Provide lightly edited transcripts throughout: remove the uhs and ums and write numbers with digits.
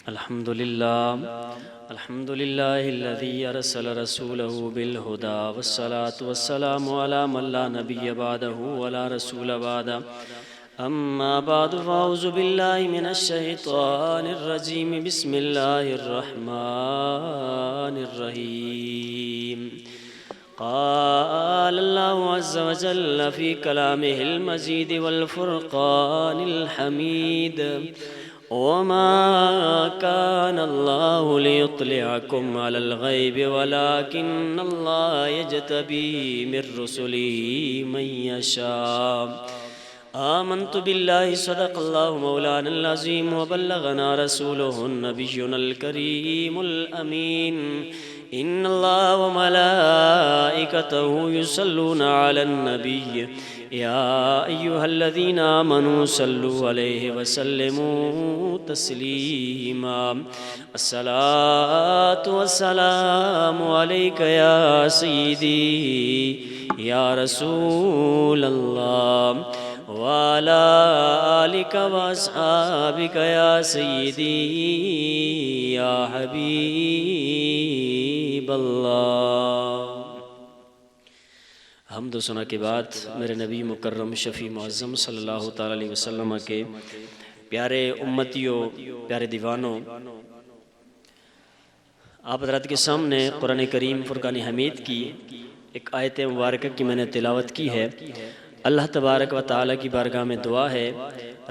الحمد لله الذي أرسل رسوله بالهدى والصلاة والسلام على من لا نبي بعده ولا رسول بعده أما بعد فأعوذ بالله من الشيطان الرجيم بسم الله الرحمن الرحيم قال الله عز وجل في كلامه المجيد والفرقان الحميد وما كان الله ليطلعكم على الغيب ولكن الله يجتبي من رسله من يشاء آمنت بالله صدق الله مولانا العظيم وبلغنا رسوله النبي الكريم الأمين إن الله وملائكته يصلون على النبي يا أيها الذين آمنوا صلوا عليه وسلموا تسليما الصلاة والسلام عليك يا سيدي يا رسول الله وعلى آلك وأصحابك يا سيدي يا حبيب الله۔ حمد و ثنا کے بعد میرے نبی مکرم شفیع معظم صلی اللہ تعالیٰ علیہ وسلم کے پیارے امتیوں، پیارے دیوانوں، آپ حضرات کے سامنے قرآن کریم فرقان حمید کی ایک آیت مبارکہ کی میں نے تلاوت کی ہے۔ اللہ تبارک و تعالیٰ کی بارگاہ میں دعا ہے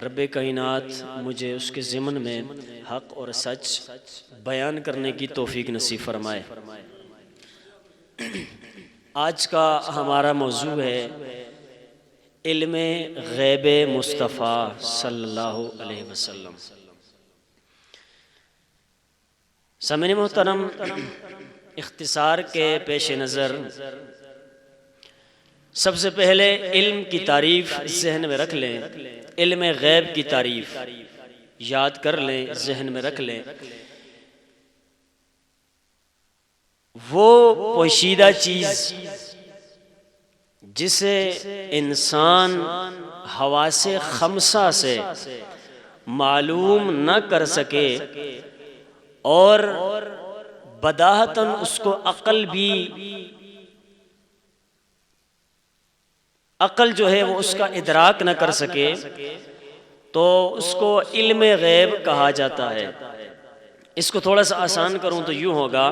رب کائنات مجھے اس کے ضمن میں حق اور سچ بیان کرنے کی توفیق نصیب فرمائے۔ آج کا ہمارا موضوع ہے علم غیب مصطفیٰ صلی اللہ علیہ وسلم۔ سامعین محترم، اختصار کے پیش نظر سب سے پہلے علم کی تعریف ذہن میں رکھ لیں، علم غیب کی تعریف یاد کر لیں، ذہن میں رکھ لیں۔ وہ پوشیدہ چیز جسے انسان حواس خمسہ سے معلوم نہ کر سکے اور بداہتاً اس کو عقل جو ہے وہ اس کا ادراک نہ کر سکے، تو اس کو علم غیب کہا جاتا ہے۔ اس کو تھوڑا سا آسان کروں تو یوں ہوگا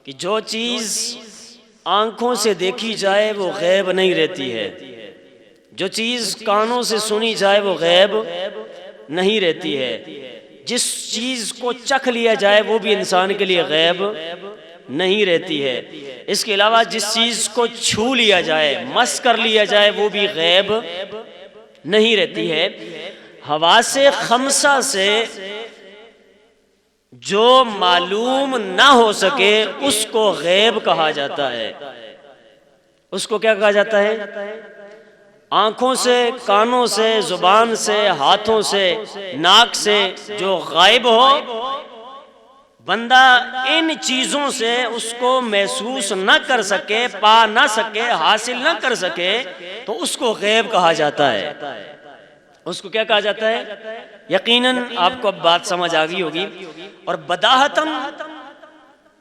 کہ جو چیز آنکھوں سے دیکھی جائے وہ غیب نہیں رہتی ہے، جو چیز کانوں سے سنی جائے وہ غیب نہیں رہتی ہے، جس چیز کو چکھ لیا جائے وہ بھی انسان کے لیے غیب نہیں رہتی ہے، اس کے علاوہ جس چیز کو چھو لیا جائے، مس کر لیا جائے وہ بھی غیب نہیں رہتی ہے۔ حواس خمسہ سے جو معلوم نہ ہو سکے اس کو غیب کہا جاتا ہے۔ اس کو کیا کہا جاتا ہے؟ آنکھوں سے، کانوں سے، زبان سے، ہاتھوں سے، ناک سے جو غائب ہو، بندہ ان چیزوں سے اس کو محسوس نہ کر سکے، پا نہ سکے، حاصل نہ کر سکے، تو اس کو غیب کہا جاتا ہے۔ اس کو کیا کہا جاتا ہے؟ یقیناً آپ کو اب بات سمجھ آ گئی ہوگی۔ اور بداہتاً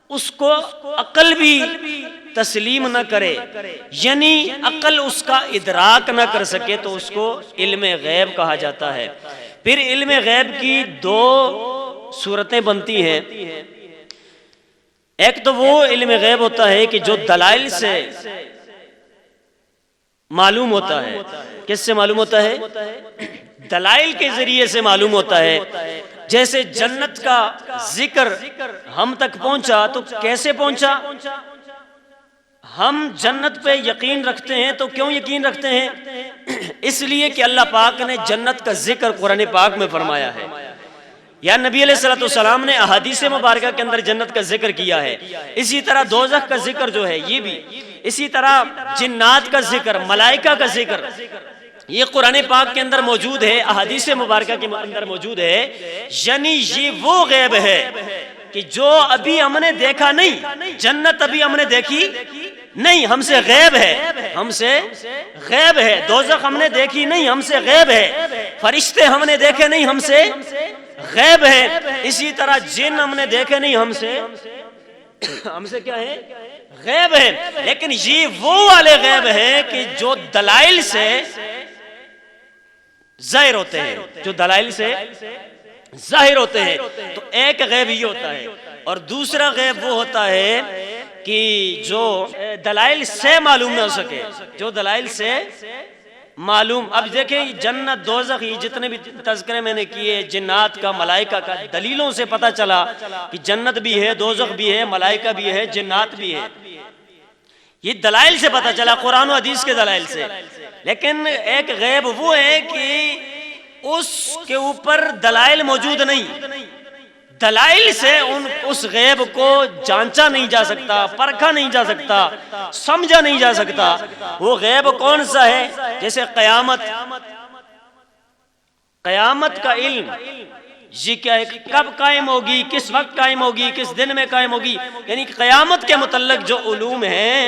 اس کو عقل بھی تسلیم نہ کرے، یعنی عقل اس کا ادراک نہ کر سکے، تو اس کو علم غیب کہا جاتا ہے۔ پھر علم غیب کی دو صورتیں بنتی ہیں۔ ایک تو وہ علم غیب ہوتا ہے کہ جو دلائل سے معلوم ہوتا ہے۔ کس سے معلوم ہوتا ہے؟ دلائل کے ذریعے سے معلوم ہوتا ہے۔ جیسے جنت کا ذکر ہم تک پہنچا تو کیسے پہنچا؟ ہم جنت پہ یقین رکھتے ہیں تو کیوں یقین رکھتے ہیں؟ اس لیے کہ اللہ پاک نے جنت کا ذکر قرآن پاک میں فرمایا ہے، یا نبی علیہ السلام نے احادیث مبارکہ کے اندر جنت کا ذکر کیا ہے۔ اسی طرح دوزخ کا ذکر جو ہے یہ بھی، اسی طرح جنات کا ذکر، ملائکہ کا ذکر، یہ قرآن پاک کے اندر موجود ہے، احادیث مبارکہ کے اندر موجود ہے۔ یعنی یہ وہ غیب ہے کہ جو ابھی ہم نے دیکھا نہیں، جنت ابھی ہم نے دیکھی نہیں، ہم سے غیب ہے، ہم سے غیب ہے۔ دوزخ ہم نے دیکھی نہیں، ہم سے غیب ہے۔ فرشتے ہم نے دیکھے نہیں، ہم سے غیب ہیں، اسی طرح جن ہم نے دیکھے نہیں، ہم سے کیا ہے؟ غیب ہیں، لیکن یہ وہ والے غیب ہیں کہ جو دلائل سے ظاہر ہوتے ہیں، جو دلائل سے ظاہر ہوتے ہیں۔ تو ایک غیب یہ ہوتا ہے، اور دوسرا غیب وہ ہوتا ہے کہ جو دلائل سے معلوم نہ ہو سکے، جو دلائل سے معلوم۔ اب دیکھیں جنت دوزخ یہ جتنے بھی تذکرے میں نے کیے جنات کا ملائکہ کا، دلیلوں سے پتہ چلا کہ جنت بھی ہے، دوزخ بھی ہے، ملائکہ بھی ہے، جنات بھی ہے، یہ دلائل سے پتہ چلا، قرآن و حدیث کے دلائل سے۔ لیکن ایک غیب وہ ہے کہ اس کے اوپر دلائل موجود نہیں، دلائل سے اس غیب کو جانچا نہیں جا سکتا، پرکھا نہیں جا سکتا، سمجھا نہیں جا سکتا۔ وہ غیب کون سا ہے؟ جیسے قیامت کا علم، یہ کیا ہے؟ کب قائم ہوگی، کس وقت قائم ہوگی، کس دن میں قائم ہوگی، یعنی قیامت کے متعلق جو علوم ہیں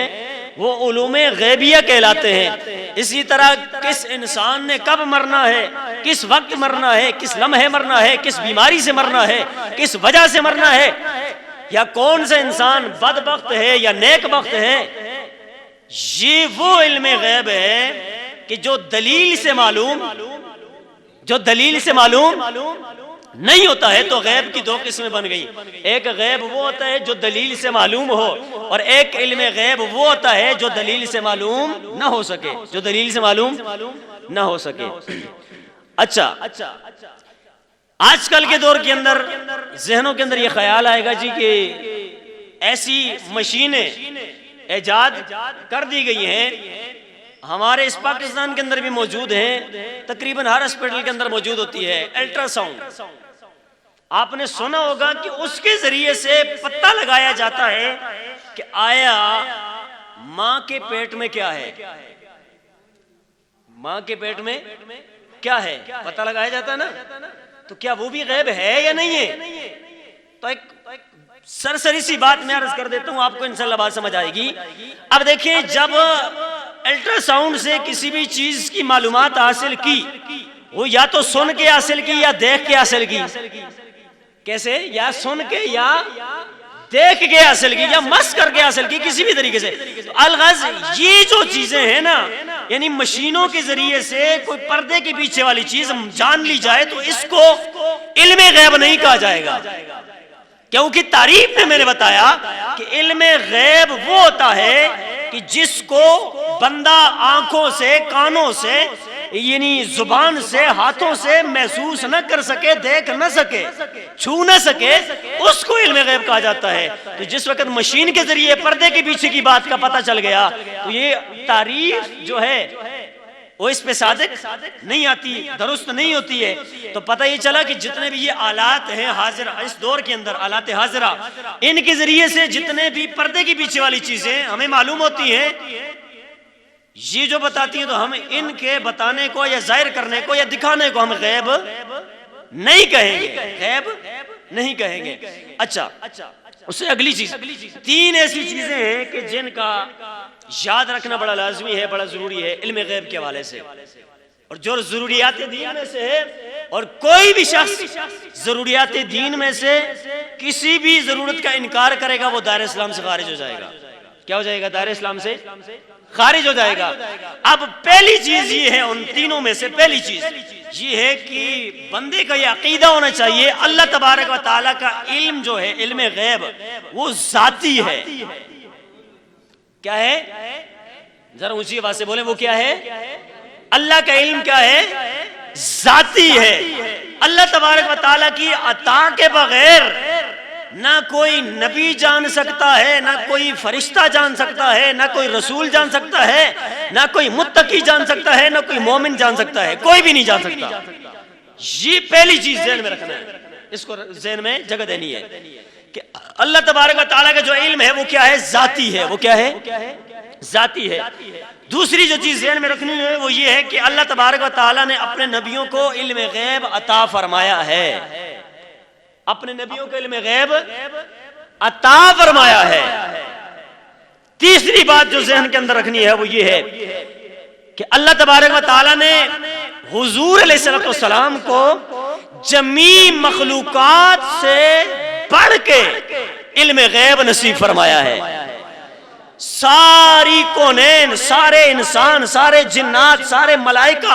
وہ علوم غیبیہ کہلاتے ہیں۔ اسی طرح کس انسان نے کب مرنا ہے، کس وقت مرنا ہے، کس لمحے مرنا ہے، کس بیماری سے مرنا ہے، کس وجہ سے مرنا ہے، یا کون سا انسان بدبخت ہے یا نیک بخت ہے، یہ وہ علم غیب ہے کہ جو دلیل سے معلوم نہیں ہوتا ہے۔ تو غیب کی دو قسمیں بن گئی، ایک غیب وہ ہوتا ہے جو دلیل سے معلوم ہو، اور ایک علم غیب وہ ہوتا ہے جو دلیل سے معلوم نہ ہو سکے، جو دلیل سے معلوم نہ ہو سکے۔ اچھا، آج کل کے دور کے اندر ذہنوں کے اندر یہ خیال آئے گا جی کہ ایسی مشینیں ایجاد کر دی گئی ہیں، ہمارے اس پاکستان کے اندر بھی موجود ہیں، تقریباً ہر ہاسپٹل کے اندر موجود ہوتی ہے، الٹرا ساؤنڈ۔ آپ نے سنا ہوگا کہ اس کے ذریعے سے پتہ لگایا جاتا ہے کہ آیا ماں کے پیٹ میں کیا ہے، ماں کے پیٹ میں کیا ہے، پتہ لگایا جاتا ہے نا۔ تو کیا وہ بھی غیب ہے یا نہیں ہے؟ تو ایک سرسری سی بات میں عرض کر دیتا ہوں، آپ کو انشاءاللہ بات سمجھ آئے گی۔ اب دیکھیں، جب الٹرا ساؤنڈ سے کسی بھی چیز کی معلومات حاصل کی، وہ یا تو سن کے حاصل کی یا دیکھ کے حاصل کی۔ کیسے؟ یا سن کے یا دیکھ کے حاصل کی یا مس کر کے حاصل کی، کسی بھی طریقے سے۔ تو الغرض یہ جو چیزیں ہیں نا، یعنی مشینوں کے ذریعے سے کوئی پردے کے پیچھے والی چیز جان لی جائے تو اس کو علم غیب نہیں کہا جائے گا، کیونکہ تعریف میں نے بتایا کہ علم غیب وہ ہوتا ہے کہ جس کو بندہ آنکھوں سے، کانوں سے، یعنی زبان سے، ہاتھوں سے محسوس نہ کر سکے، دیکھ نہ سکے، چھو نہ سکے، اس کو علم غیب کہا جاتا ہے۔ تو جس وقت مشین کے ذریعے پردے کے پیچھے کی بات کا پتہ چل گیا تو یہ تعریف جو ہے وہ اس پہ صادق نہیں آتی، درست نہیں ہوتی ہے۔ تو پتہ یہ چلا کہ جتنے بھی یہ آلات ہیں حاضر اس دور کے اندر، آلات حاضرہ، ان کے ذریعے سے جتنے بھی پردے کے پیچھے والی چیزیں ہمیں معلوم ہوتی ہیں، یہ جو بتاتی ہیں، تو ہم ان کے بتانے کو یا ظاہر کرنے کو یا دکھانے کو ہم غیب نہیں کہیں گے، غیب نہیں کہیں گے۔ اچھا، اس سے اگلی چیز، تین ایسی چیزیں ہیں کہ جن کا یاد رکھنا بڑا لازمی ہے، بڑا ضروری ہے علم غیب کے حوالے سے، اور جو ضروریات دین میں سے ہے، اور کوئی بھی شخص ضروریات دین میں سے کسی بھی ضرورت کا انکار کرے گا وہ دائرہ اسلام سے خارج ہو جائے گا۔ کیا ہو جائے گا؟ دائرہ اسلام سے خارج ہو جائے گا۔ اب پہلی چیز یہ ہے، ان تینوں میں سے پہلی چیز یہ ہے کہ بندے کا یہ عقیدہ ہونا چاہیے اللہ تبارک و تعالیٰ کا علم جو ہے، علم غیب، وہ ذاتی ہے۔ کیا ہے؟ ذرا اونچی آواز سے بولیں، وہ کیا ہے؟ اللہ کا علم کیا ہے؟ ذاتی ہے۔ اللہ تبارک و تعالیٰ کی عطا کے بغیر نہ کوئی نبی جان سکتا ہے، نہ کوئی فرشتہ جان سکتا ہے، نہ کوئی رسول جان سکتا ہے، نہ کوئی متقی جان سکتا ہے، نہ کوئی مومن جان سکتا ہے، کوئی بھی نہیں جان سکتا۔ یہ پہلی چیز ذہن میں رکھنا ہے، اس کو ذہن میں جگہ دینی ہے کہ اللہ تبارک و تعالیٰ کا جو علم ہے وہ کیا ہے؟ ذاتی ہے۔ وہ کیا ہے؟ ذاتی ہے۔ دوسری جو چیز ذہن میں رکھنی ہے وہ یہ ہے کہ اللہ تبارک و تعالیٰ نے اپنے نبیوں کو علم غیب عطا فرمایا ہے، اپنے نبیوں کو علم غیب عطا فرمایا ہے۔ تیسری بات جو ذہن کے اندر رکھنی ہے وہ یہ ہے کہ اللہ تبارک و تعالیٰ نے حضور علیہ السلام کو جمیع مخلوقات سے بڑھ کے علم غیب نصیب فرمایا ہے. ساری کونین، سارے انسان، سارے جنات، سارے ملائکہ،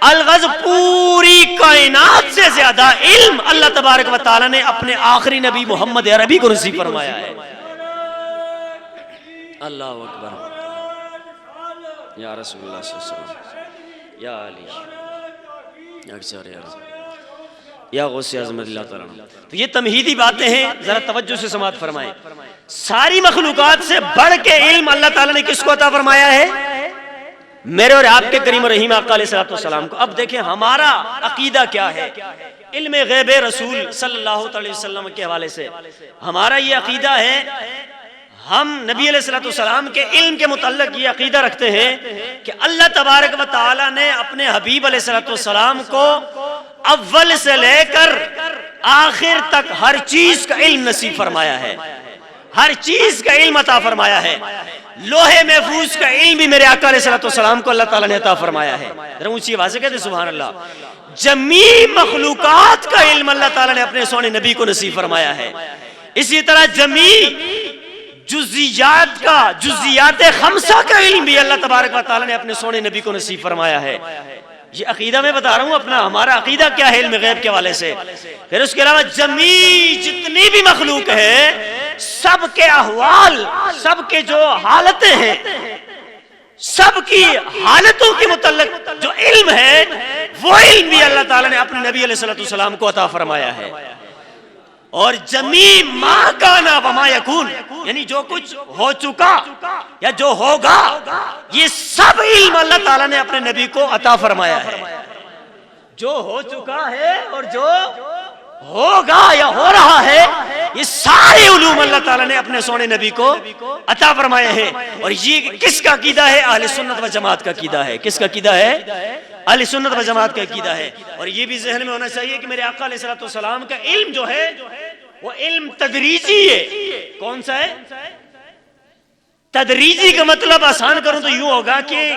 الغرض پوری کائنات سے زیادہ علم اللہ تبارک و تعالی نے اپنے آخری نبی محمد عربی کو نصیب فرمایا ہے. اللہ اکبر، یا رسول اللہ صلی اللہ علیہ وسلم، یا علی، یا غوث اعظم اللہ تعالیٰ. تو یہ تمہیدی باتیں ہیں، ذرا توجہ سے سماعت فرمائیں. ساری مخلوقات سے بڑھ کے علم اللہ تعالیٰ نے کس کو عطا فرمایا ہے؟ میرے اور آپ کے کریم رحیم آقا علیہ السلام کو. اب دیکھیں ہمارا عقیدہ کیا ہے علم غیب رسول صلی اللہ علیہ وسلم کے حوالے سے. ہمارا یہ عقیدہ ہے، ہم نبی علیہ السلام کے علم کے متعلق یہ عقیدہ رکھتے ہیں کہ اللہ تبارک و تعالیٰ نے اپنے حبیب علیہ السلام کو اول سے لے کر آخر تک ہر چیز کا علم نصیب فرمایا ہے، ہر چیز کا علم عطا فرمایا ہے. لوح محفوظ کا علم بھی میرے آقا علیہ السلام کو اللہ تعالیٰ نے عطا فرمایا ہے. ذرا اونچی آواز سے کہتے ہیں سبحان اللہ. جمیع مخلوقات کا علم اللہ تعالیٰ نے اپنے سونے نبی کو نصیب فرمایا ہے. اسی طرح جمیع جزیات کا، جزیات خمسہ کا علم بھی اللہ تبارک و تعالیٰ نے اپنے سونے نبی کو نصیب فرمایا ہے. یہ عقیدہ میں بتا رہا ہوں اپنا، ہمارا عقیدہ کیا ہے علم غیب کے حوالے سے. پھر اس کے علاوہ جمیع جتنی بھی مخلوق ہے سب کے احوال، سب کے جو حالتیں ہیں، سب کی حالتوں کے متعلق جو علم ہے وہ علم بھی اللہ تعالیٰ نے اپنے نبی علیہ السلام کو عطا فرمایا ہے. اور جمیع ما کانا وما یکون، یعنی جو کچھ ہو چکا یا جو ہوگا، یہ سب علم اللہ تعالیٰ نے اپنے نبی کو عطا فرمایا ہے. جو ہو چکا ہے اور جو ہوگا یا ہو رہا ہے، یہ سارے علوم اللہ تعالیٰ نے اپنے سونے نبی کو عطا فرمایا ہے. اور یہ کس کا عقیدہ ہے؟ اہل سنت و جماعت کا عقیدہ ہے. کس کا عقیدہ ہے؟ اہل سنت و جماعت کا عقیدہ ہے. اور یہ بھی ذہن میں ہونا چاہیے کہ میرے آقا علیہ السلام کا علم جو ہے وہ علم تدریجی ہے. کون سا ہے؟ تدریجی کا مطلب آسان کروں تو یوں ہوگا کہ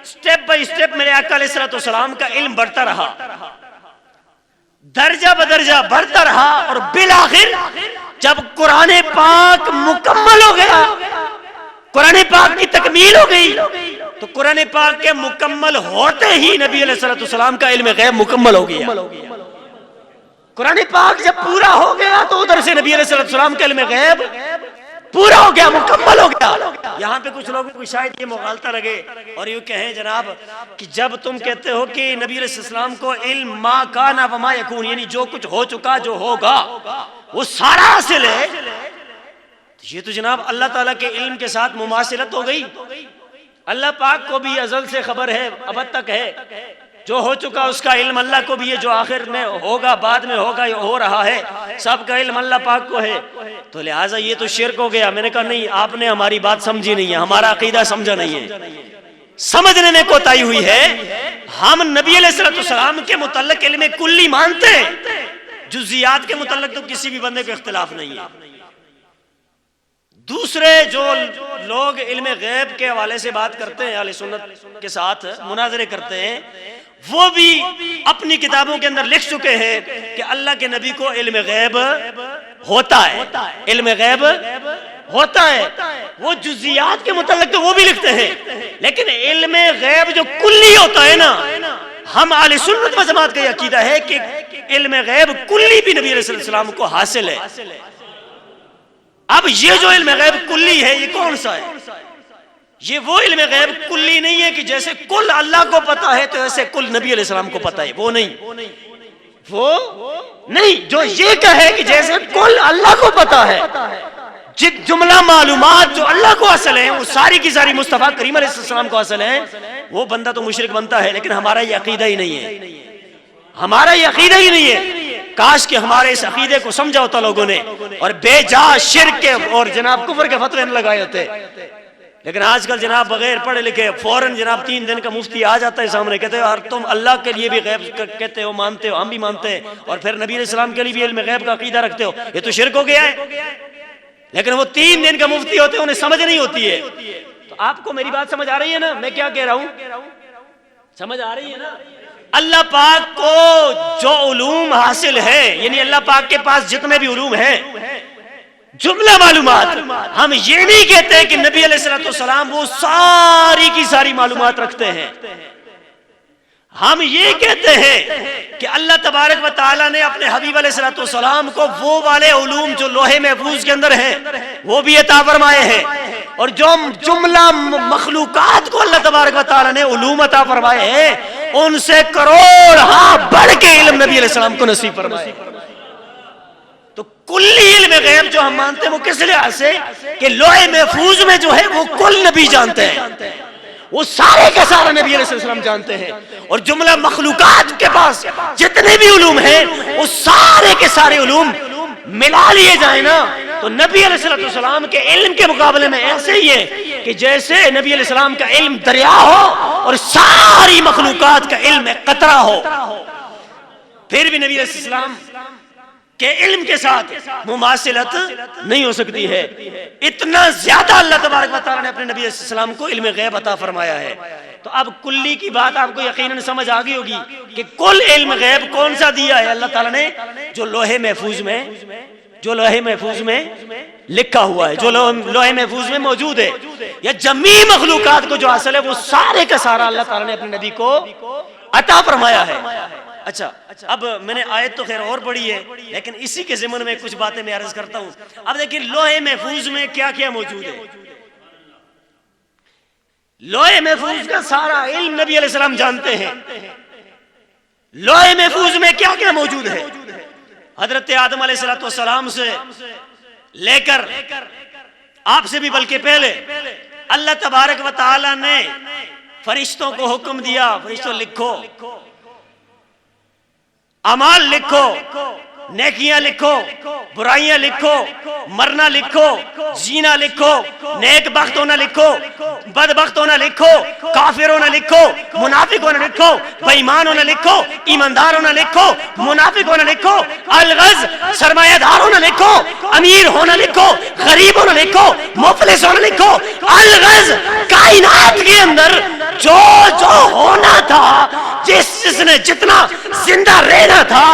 سٹیپ بائی سٹیپ میرے آقا علیہ السلام کا علم بڑھتا رہا، درجہ بدرجہ بڑھتا رہا، اور بالآخر جب قرآن پاک مکمل ہو گیا، قرآن پاک کی تکمیل ہو گئی، تو قرآن پاک کے مکمل ہوتے ہی نبی علیہ السلام کا علم غیب مکمل ہو گیا. قرآن پاک جب پورا ہو گیا تو ادھر سے نبی علیہ السلام کا علم غیب پورا ہو گیا، مکمل ہو گیا. یہاں پہ کچھ لوگوں کو شاید یہ مغالطہ لگے اور یہ کہیں جناب کہ جب تم کہتے ہو کہ نبی علیہ السلام کو علم ما کانا وما یکون، یعنی جو کچھ ہو چکا، جو ہوگا، وہ سارا حاصل ہے، یہ تو جناب اللہ تعالیٰ کے علم کے ساتھ مماثلت ہو گئی. اللہ پاک کو بھی ازل سے خبر ہے، ابد تک ہے. جو ہو چکا اس کا علم اللہ کو بھی ہے، جو آخر میں ہوگا، بعد میں ہوگا، یہ ہو رہا ہے، سب کا علم اللہ پاک کو ہے. تو لہٰذا یہ تو شرک ہو گیا. میں نے کہا نہیں، آپ نے ہماری بات سمجھی نہیں ہے، ہمارا عقیدہ سمجھا نہیں ہے، سمجھنے میں کوتاہی ہوئی ہے. ہم نبی علیہ السلام کے متعلق علم کلی مانتے ہیں، جزیات کے متعلق تو کسی بھی بندے کو اختلاف نہیں ہے. دوسرے جو لوگ علم غیب کے حوالے سے بات کرتے ہیں، اہل سنت کے ساتھ مناظرے کرتے ہیں، وہ بھی اپنی کتابوں کے اندر لکھ چکے ہیں کہ اللہ کے نبی کو علم غیب ہوتا ہے، علم غیب ہوتا ہے. وہ جزیات کے متعلق تو وہ بھی لکھتے ہیں، لیکن علم غیب جو کلی ہوتا ہے نا، ہم اہل سنت و جماعت کا یہ عقیدہ ہے کہ علم غیب کلی بھی نبی علیہ السلام کو حاصل ہے. اب یہ جو علم غیب کلی ہے، یہ کون سا ہے؟ یہ وہ علم غیب کلی نہیں ہے کہ جیسے کل اللہ کو پتا ہے تو ایسے کل نبی علیہ السلام کو پتا ہے، وہ نہیں، وہ نہیں. جو یہ کہے کہ جیسے کل اللہ کو پتا ہے، جملہ معلومات جو اللہ کو حاصل ہیں وہ ساری کی ساری مصطفیٰ کریم علیہ السلام کو حاصل ہیں، وہ بندہ تو مشرک بنتا ہے. لیکن ہمارا یہ عقیدہ ہی نہیں ہے، ہمارا یہ عقیدہ ہی نہیں ہے. کاش کہ ہمارے اس عقیدے کو سمجھا ہوتا لوگوں نے اور بے جا شرک کے اور جناب کفر کے فتوے نہ لگائے ہوتے. لیکن آج کل جناب بغیر پڑھے لکھے فوراً جناب 3 دن کا مفتی آ جاتا ہے سامنے، کہتے ہو یار تم اللہ کے لیے بھی غیب کہتے ہو، مانتے ہو، ہم بھی مانتے ہیں، اور پھر نبی علیہ السلام کے لیے بھی علم غیب کا عقیدہ رکھتے ہو، یہ تو شرک ہو گیا ہے. لیکن وہ 3 دن کا مفتی ہوتے ہیں، انہیں سمجھ نہیں ہوتی ہے. تو آپ کو میری بات سمجھ آ رہی ہے نا؟ میں کیا کہہ رہا ہوں، سمجھ آ رہی ہے نا؟ اللہ پاک کو جو علوم حاصل ہے، یعنی اللہ پاک کے پاس جتنے بھی علوم ہیں، جملہ معلومات، ہم یہ نہیں کہتے کہ نبی علیہ الصلوۃ والسلام وہ ساری کی ساری معلومات رکھتے ہیں. ہم یہ کہتے ہیں کہ اللہ تبارک و تعالیٰ نے اپنے حبیب علیہ الصلوۃ والسلام کو وہ والے علوم جو لوح محفوظ کے اندر ہیں وہ بھی عطا فرمائے ہیں، اور جو جملہ مخلوقات کو اللہ تبارک و تعالیٰ نے علوم عطا فرمائے ہیں ان سے کروڑ بڑھ کے علم نبی علیہ السلام کو نصیب فرمائے. تو کلی علم غیب جو ہم مانتے ہیں وہ کس لحاظ سے کہ لوح محفوظ میں جو ہے وہ کل نبی جانتے ہیں، وہ سارے کا سارا نبی علیہ السلام جانتے ہیں، اور جملہ مخلوقات کے پاس جتنے بھی علوم ہیں وہ سارے کے سارے علوم ملا لیے جائیں نا تو نبی علیہ السلام کے علم کے مقابلے میں ایسے ہی ہے کہ جیسے نبی علیہ السلام کا علم دریا ہو اور ساری مخلوقات کا علم قطرہ ہو. پھر بھی نبی علیہ السلام کہ علم کے ساتھ مماثلت نہیں ہو سکتی ہے. اتنا زیادہ اللہ تبارک و تعالیٰ نے اپنے نبی علیہ السلام کو علم غیب عطا فرمایا ہے. تو اب کلی کی بات آپ کو یقیناً سمجھ آ گئی ہوگی کہ کل علم غیب کون سا دیا ہے اللہ تعالیٰ نے، جو لوح محفوظ میں لکھا ہوا ہے، جو لوح محفوظ میں موجود ہے، یا جمیع مخلوقات کو جو حاصل ہے وہ سارے کا سارا اللہ تعالیٰ نے اپنے نبی کو عطا فرمایا ہے. اچھا اب میں نے آیت تو خیر اور پڑھی ہے لیکن اسی کے ضمن میں کچھ باتیں میں عرض کرتا ہوں. اب دیکھیں لوح محفوظ میں کیا کیا موجود ہے. لوح محفوظ کا سارا علم نبی علیہ السلام جانتے ہیں. لوح محفوظ میں کیا کیا موجود ہے. حضرت آدم علیہ السلام سے لے کر آپ سے بھی بلکہ پہلے اللہ تبارک و تعالی نے فرشتوں کو حکم دیا، فرشتوں لکھو، اعمال لکھو، نیکیاں لکھو، برائیاں لکھو، مرنا لکھو، جینا لکھو، نیک بخت ہونا لکھو، بد بخت ہونا لکھو، کافر ہونا لکھو، منافق ہونا لکھو، بے ایمان ہونا لکھو، ایماندار ہونا لکھو، منافق ہونا لکھو، الغز سرمایہ دار ہونا لکھو، امیر ہونا لکھو، غریب ہونا لکھو، مفلس ہونا لکھو. الغز کائنات کے اندر جو جو ہونا تھا، جس نے جتنا زندہ رہنا تھا،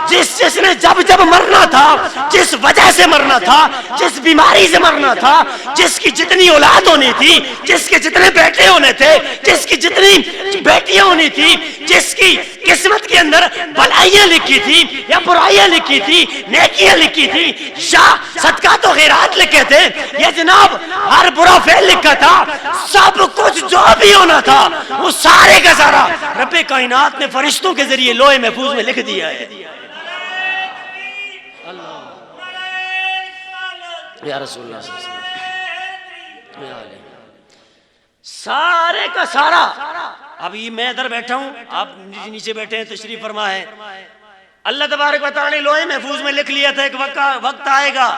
جس نے جب مرنا تھا، جس وجہ سے مرنا تھا، جس بیماری سے مرنا تھا، جس کی جتنی اولاد ہونی تھی، جس کے جتنے بیٹے ہونے تھے، جس کی جتنی بیٹیاں ہونی تھی، جس کی قسمت کے اندر بھلائیاں لکھی تھی یا برائیاں لکھی تھی، نیکیاں لکھی تھی یا صدقات و خیرات لکھے تھے یا جناب ہر برا فعل لکھا تھا، سب کچھ جو بھی ہونا تھا وہ سارے کا سارا رب کائنات نے فرشتوں کے ذریعے لوح محفوظ میں لکھ دیا ہے. یا رسول اللہ صلی اللہ علیہ وسلم سارے کا سارا. اب یہ میں ادھر بیٹھا ہوں، آپ نیچے بیٹھے ہیں، تشریف فرما ہے. اللہ تبارک و تعالی نے لوح محفوظ میں لکھ لیا تھا ایک وقت آئے گا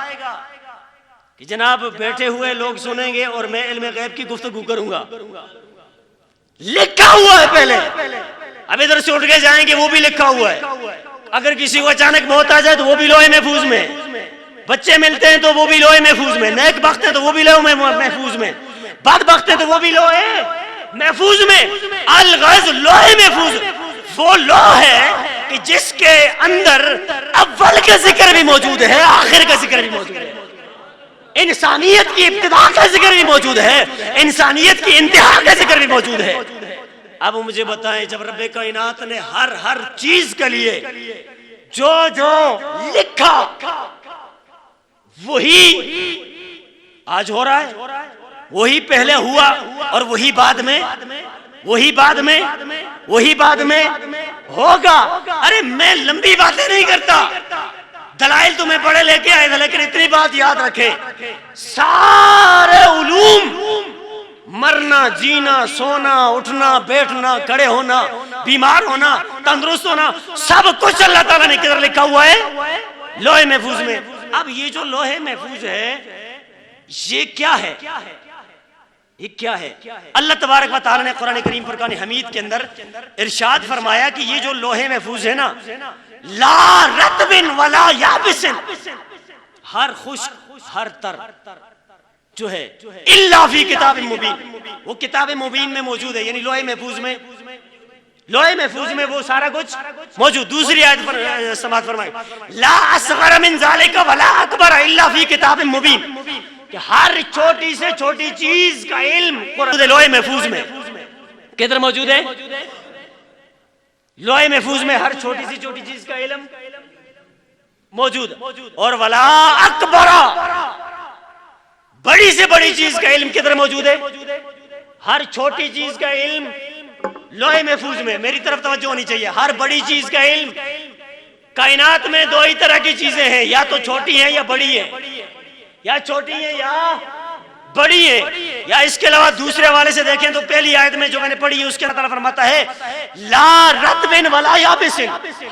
کہ جناب بیٹھے ہوئے لوگ سنیں گے اور میں علم غیب کی گفتگو کروں گا. لکھا ہوا ہے پہلے، اب ادھر سے اٹھ کے جائیں گے وہ بھی لکھا ہوا ہے. اگر کسی کو اچانک موت آ جائے تو وہ بھی لوح محفوظ میں، بچے ملتے ہیں تو وہ بھی لوح محفوظ میں، نیک بخت ہیں تو وہ بھی لوح محفوظ میں، بد بخت ہیں تو وہ بھی لوح محفوظ میں. الغرض لوح محفوظ وہ لوح ہے کہ جس کے اندر اول کا ذکر بھی موجود ہے، آخر کا ذکر بھی موجود ہے، انسانیت کی ابتدا کا ذکر بھی موجود ہے، انسانیت کی انتہا کا ذکر بھی موجود ہے. اب مجھے بتائیں جب رب کائنات نے ہر چیز کے لیے جو جو لکھا وہی آج ہو رہا ہے، وہی پہلے ہوا اور وہی بعد میں ہوگا. ارے میں لمبی باتیں نہیں کرتا، دلائل تمہیں بڑے لے کے آئے تھے، لیکن اتنی بات یاد رکھے سارے علوم، مرنا، جینا، سونا، اٹھنا، بیٹھنا، کھڑے ہونا، بیمار ہونا، تندرست ہونا، سب کچھ اللہ تعالیٰ نے کدھر لکھا ہوا ہے؟ لوح محفوظ میں. اب یہ جو لوح محفوظ ہے یہ کیا ہے؟ یہ کیا ہے؟ اللہ تبارک و تعالیٰ نے قرآن کریم فرقان حمید کے اندر ارشاد فرمایا کہ یہ جو لوح محفوظ ہے نا، لا رطب ولا یابس، ہر خشک ہر تر جو ہے الا فی کتاب مبین، وہ کتاب مبین میں موجود ہے. یعنی لوح محفوظ میں لوح محفوظ میں وہ سارا کچھ موجود. دوسری آیت پر سماعت فرمائے لا اصغر من ذالک ولا اکبر الا فی کتاب مبین، کہ ہر چھوٹی سے چھوٹی چیز کا علم لوح محفوظ میں کدھر موجود ہے؟ لوح محفوظ میں ہر چھوٹی سی چھوٹی چیز کا علم موجود. اور ولا اکبر، بڑی سے بڑی چیز کا علم کدھر موجود ہے؟ ہر چھوٹی چیز کا علم لوح محفوظ میں. میری طرف توجہ ہونی چاہیے. ہر بڑی چیز کا علم، کائنات میں دو ہی طرح کی چیزیں ہیں، یا تو چھوٹی ہیں یا بڑی ہیں، یا چھوٹی ہیں یا بڑی ہیں. یا اس کے علاوہ دوسرے حوالے سے دیکھیں تو پہلی آیت میں جو میں نے پڑھی ہے اس کے اللہ تعالیٰ فرماتا ہے لا رطب ولا یابس،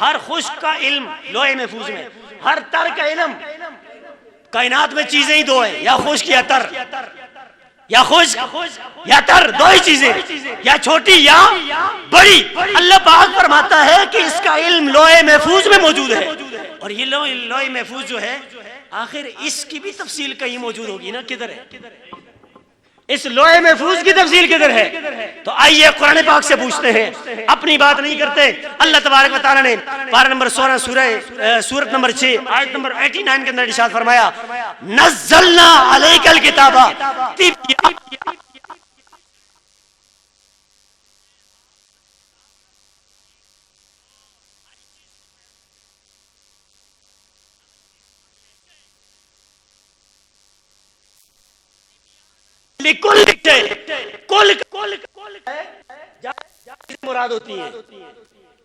ہر خشک کا علم لوح محفوظ میں. ہر تر کا علم، کائنات میں چیزیں ہی دو ہیں، یا خشک یا تر، یا خشک یا تر، دو ہی چیزیں، یا چھوٹی یا بڑی. اللہ پاک فرماتا ہے کہ اس کا علم لوح محفوظ میں موجود ہے. اور یہ لوح محفوظ جو ہے آخر اس کی بھی تفصیل کہیں موجود ہوگی نا، کدھر ہے؟ اس لوح محفوظ کی تفصیل کدھر ہے؟ تو آئیے قرآن پاک سے پوچھتے ہیں، اپنی بات نہیں کرتے. اللہ تبارک و تعالیٰ نے پارہ نمبر 16 سورت نمبر 6 آیت نمبر 89 کے اندر ارشاد فرمایا نزلنا علیک الکتاب کل مراد ہوتی ہے،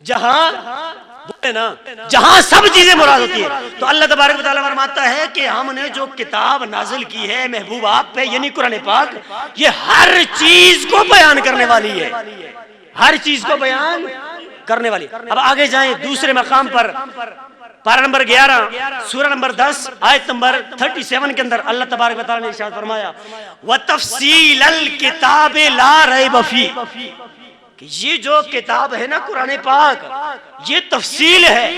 جہاں سب چیزیں مراد ہوتی ہیں. تو اللہ تبارک و تعالیٰ فرماتا ہے کہ ہم نے جو کتاب نازل کی ہے محبوب آپ پہ، یعنی قرآن پاک، یہ ہر چیز کو بیان کرنے والی ہے، ہر چیز کو بیان کرنے والی. اب آگے جائیں دوسرے مقام پر، پارہ نمبر 11 سورہ نمبر 10 آیت نمبر 37 کے اندر اللہ تبارک و تعالیٰ نے ارشاد فرمایا وَتَفْصِيلَ الْكِتَابِ لَا رَيْبَ فِيهِ، کہ یہ جو کتاب ہے نا قرآن پاک، یہ تفصیل ہے.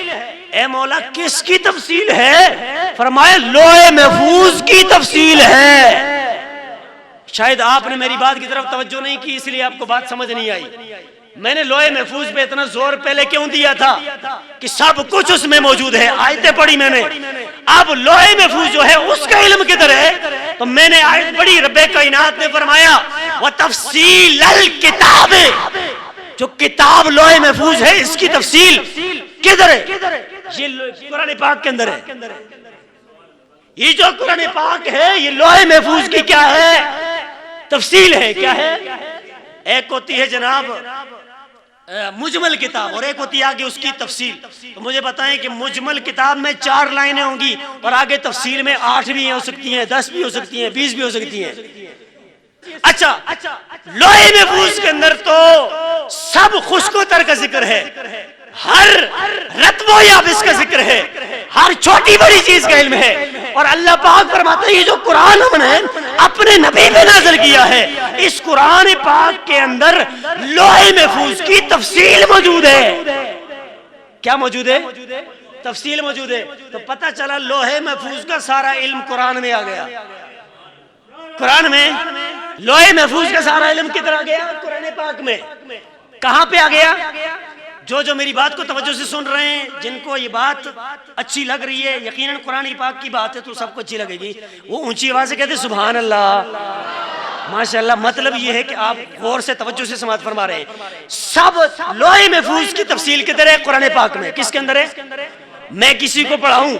اے مولا کس کی تفصیل ہے؟ فرمایا لوح محفوظ کی تفصیل ہے. شاید آپ نے میری بات کی طرف توجہ نہیں کی، اس لیے آپ کو بات سمجھ نہیں آئی. میں نے لوح محفوظ پہ اتنا زور پہلے کیوں دیا تھا کہ سب کچھ اس میں موجود ہے، آیتیں پڑھی میں نے. اب لوح محفوظ جو ہے اس کا علم کدھر ہے؟ تو میں نے آیت پڑھی، رب کائنات نے فرمایا وَتَفْصِيلَ الْكِتَابِ، جو کتاب لوح محفوظ ہے اس کی تفصیل کدھر ہے؟ یہ قرآن پاک کے اندر ہے. یہ جو قرآن پاک ہے یہ لوح محفوظ کی کیا ہے؟ تفصیل ہے. کیا ہے؟ ایک ہوتی ہے جناب مجمل کتاب اور ایک ہوتی ہے آگے اس کی تفصیل. تو مجھے بتائیں کہ مجمل کتاب میں 4 لائنیں ہوں گی اور آگے تفصیل میں 8 بھی ہو سکتی ہیں، 10 بھی ہو سکتی ہیں، 20 بھی ہو سکتی ہیں. اچھا لوح محفوظ کے اندر تو سب خشک و تر کا ذکر ہے، ہر رطب و یابس کا ذکر ہے، ہر چھوٹی بڑی چیز کا علم ہے. اور اللہ پاک فرماتا ہے یہ جو قرآن ہم نے اپنے نبی پہ نازل کیا ہے، اس قرآن پاک کے اندر لوح محفوظ کی تفصیل موجود ہے. کیا موجود ہے؟ تفصیل موجود ہے. تو پتہ چلا لوح محفوظ کا سارا علم قرآن میں آ گیا. قرآن میں لوح محفوظ کا سارا علم کدھر آ گیا؟ قرآن پاک میں. کہاں پہ آ گیا؟ جو میری بات کو توجہ سے سن رہے ہیں، جن کو یہ بات اچھی لگ رہی ہے، یقیناً قرآن پاک کی بات ہے تو سب کو اچھی لگے گی، وہ اونچی آواز سے کہتے ہیں سبحان اللہ، ماشاءاللہ. مطلب یہ ہے کہ آپ غور سے توجہ سے سماعت فرما رہے ہیں. سب لوح محفوظ کی تفصیل کدھر ہے؟ قرآن پاک میں. کس کے اندر ہے؟ میں کسی کو پڑھاؤں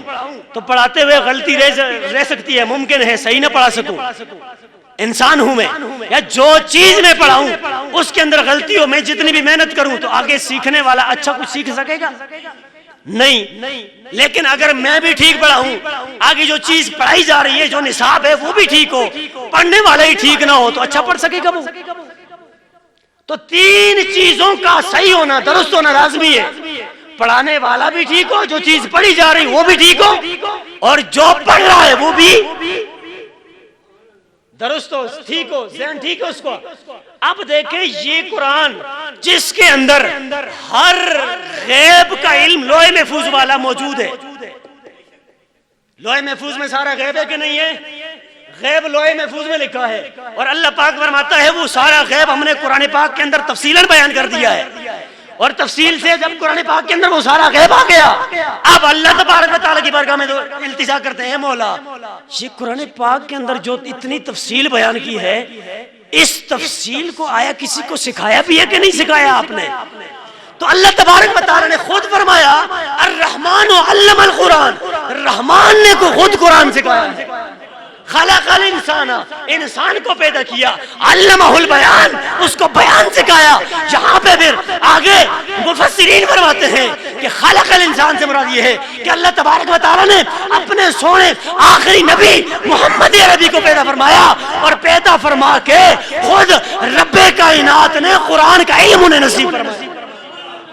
تو پڑھاتے ہوئے غلطی رہ سکتی ہے، ممکن ہے صحیح نہ پڑھا سکوں، انسان ہوں میں. یا جو چیز میں پڑھاؤں اس کے اندر غلطی ہو، میں جتنی بھی محنت کروں تو آگے سیکھنے والا اچھا کچھ سیکھ سکے گا؟ نہیں. لیکن اگر میں بھی ٹھیک پڑھاؤں، آگے جو چیز پڑھائی جا رہی ہے، جو نصاب ہے وہ بھی ٹھیک ہو، پڑھنے والا ہی ٹھیک نہ ہو تو اچھا پڑھ سکے گا وہ؟ تو 3 چیزوں کا صحیح ہونا، درست ہونا لازمی ہے. پڑھانے والا بھی ٹھیک ہو، جو چیز پڑھی جا رہی وہ بھی ٹھیک ہو، اور جو پڑھ رہا ہے وہ بھی درست ہو، ٹھیک ہو، ذہن ٹھیک ہو اس کو. اب دیکھیں یہ قرآن جس کے اندر ہر غیب کا علم لوح محفوظ والا موجود ہے. لوح محفوظ میں سارا غیب ہے کہ نہیں ہے؟ غیب لوح محفوظ میں لکھا ہے. اور اللہ پاک فرماتا ہے وہ سارا غیب ہم نے قرآن پاک کے اندر تفصیلاً بیان کر دیا ہے. اور تفصیل سے جب قرآن پاک کے اندر وہ سارا غیب آ گیا، اب اللہ تبارک و تعالیٰ کی بارگاہ میں تو التجا کرتے ہیں مولا یہ قرآن پاک کے اندر جو اتنی تفصیل بیان کی ہے، اس تفصیل کو آیا کسی کو سکھایا بھی ہے کہ نہیں سکھایا آپ نے؟ تو اللہ تبارک و تعالیٰ نے خود فرمایا الرحمن علم القرآن، رحمان نے کو خود قرآن سکھایا ہے۔ خلق الانسان، انسان کو پیدا کیا، علمہ البیان، اس کو بیان سکھایا۔ یہاں پہ پھر آگے مفسرین فرماتے ہیں کہ خلق الانسان سے مراد یہ ہے کہ اللہ تبارک و تعالیٰ نے اپنے سونے آخری نبی محمد عربی کو پیدا فرمایا، اور پیدا فرما کے خود رب کائنات نے قرآن کا علم انہیں نصیب فرمایا۔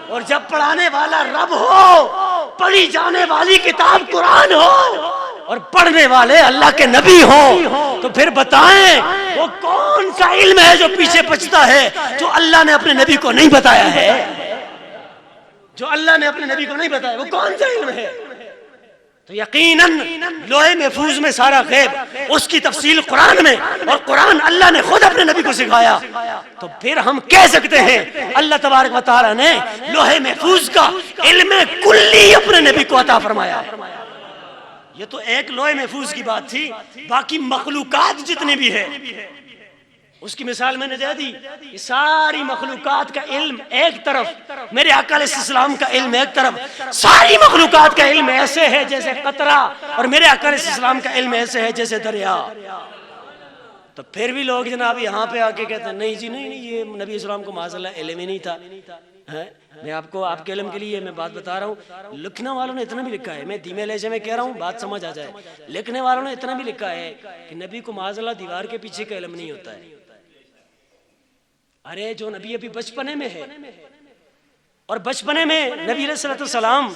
اور جب پڑھانے والا رب ہو، پڑھی جانے والی کتاب قرآن ہو، اور پڑھنے والے اللہ کے نبی ہوں، تو پھر بتائیں وہ کون سا علم ہے جو پیچھے بچتا ہے، جو اللہ نے اپنے نبی کو نہیں بتایا ہے؟ جو اللہ نے اپنے نبی کو نہیں بتایا وہ کون سا علم ہے؟ تو یقیناً لوح محفوظ میں سارا غیب، اس کی تفصیل قرآن میں، اور قرآن اللہ نے خود اپنے نبی کو سکھایا۔ تو پھر ہم کہہ سکتے ہیں اللہ تبارک و تعالیٰ نے لوح محفوظ کا علم کلی اپنے نبی کو عطا فرمایا ہے۔ یہ تو ایک لوح محفوظ کی بات تھی، باقی مخلوقات جتنی بھی ہے اس کی مثال میں نے دے دی۔ یہ ساری مخلوقات کا علم ایک طرف، میرے آقا علیہ السلام کا علم ایک طرف، ساری مخلوقات کا علم ایسے ہے جیسے قطرہ، اور میرے آقا علیہ السلام کا علم ایسے ہے جیسے دریا۔ تو پھر بھی لوگ جناب یہاں پہ آ کے کہتے ہیں نہیں جی نہیں، یہ نبی اسلام کو معاذ اللہ علم ہی نہیں تھا۔ میں آپ کو آپ کے علم کے لیے میں بات بتا رہا ہوں، لکھنے والوں نے اتنا بھی لکھا ہے، میں دھیمے لہجے میں کہہ رہا ہوں بات سمجھ آ جائے، لکھنے والوں نے اتنا بھی لکھا ہے کہ نبی کو معاذ اللہ دیوار کے پیچھے کا علم نہیں ہوتا ہے۔ ارے جو نبی ابھی بچپنے میں ہے، اور بچپنے میں نبی علیہ السلام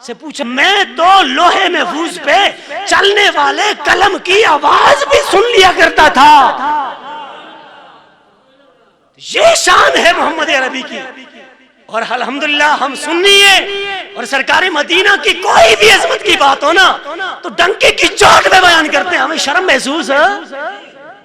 سے پوچھا، میں تو لوح محفوظ پہ چلنے والے قلم کی آواز بھی سن لیا کرتا تھا۔ یہ شان ہے محمد عربی کی، اور الحمدللہ ہم سنی ہیں، اور سرکار مدینہ کی کوئی بھی عظمت کی بات ہو نا تو ڈنکے کی چوٹ میں بیان کرتے ہیں، ہمیں شرم محسوس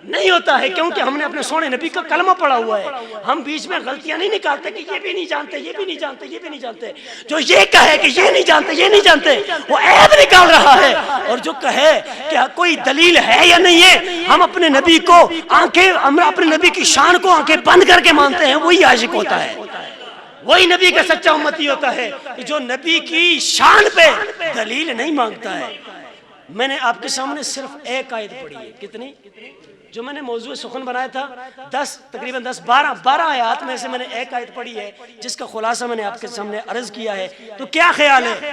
نہیں ہوتا ہے، کیونکہ ہم نے اپنے سونے نبی کا کلمہ پڑھا ہوا ہے۔ ہم بیچ میں غلطیاں نہیں نکالتے کہ یہ بھی نہیں جانتے، یہ بھی نہیں جانتے، یہ بھی نہیں جانتے۔ جو یہ کہے کہ یہ نہیں جانتے، یہ نہیں جانتے، وہ عیب نکال رہا ہے، اور جو کہے کہ کوئی دلیل ہے یا نہیں ہے، ہم اپنے نبی کو ہم اپنے نبی کی شان کو آنکھیں بند کر کے مانتے ہیں، وہی عاشق ہوتا ہے، وہی نبی کا سچا امتی ہوتا ہے، جو نبی کی شان پہ دلیل نہیں مانگتا ہے۔ میں نے آپ کے سامنے صرف ایک آیت پڑھی ہے، کتنی؟ جو میں نے موضوع سخن بنایا تھا، تقریباً 12 آیات میں سے میں نے ایک آیت پڑھی ہے، جس کا خلاصہ میں نے آپ کے سامنے عرض کیا ہے۔ تو کیا خیال ہے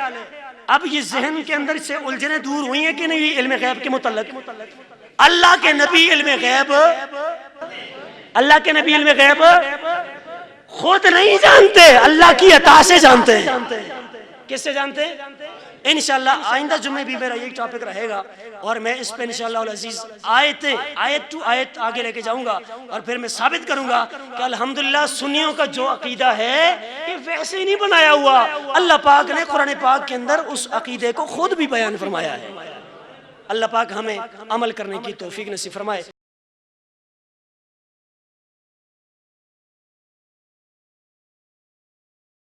اب یہ ذہن کے اندر سے الجھنیں دور ہوئی ہیں کہ نہیں؟ علم غیب کے متعلق اللہ کے نبی علم غیب، اللہ کے نبی علم غیب خود نہیں جانتے، اللہ کی عطا سے جانتے ہیں۔ کس سے جانتے ہیں؟ انشاءاللہ آئندہ جمعے بھی میرا یہی ٹاپک رہے گا، اور میں اس پہ انشاءاللہ العزیز آیت ٹو آیت آگے لے کے جاؤں گا، اور پھر میں ثابت کروں گا کہ الحمدللہ سنیوں کا جو عقیدہ ہے یہ ویسے ہی نہیں بنایا ہوا، اللہ پاک نے قرآن پاک کے اندر اس عقیدے کو خود بھی بیان فرمایا ہے۔ اللہ پاک ہمیں عمل کرنے کی توفیق نصیب فرمائے۔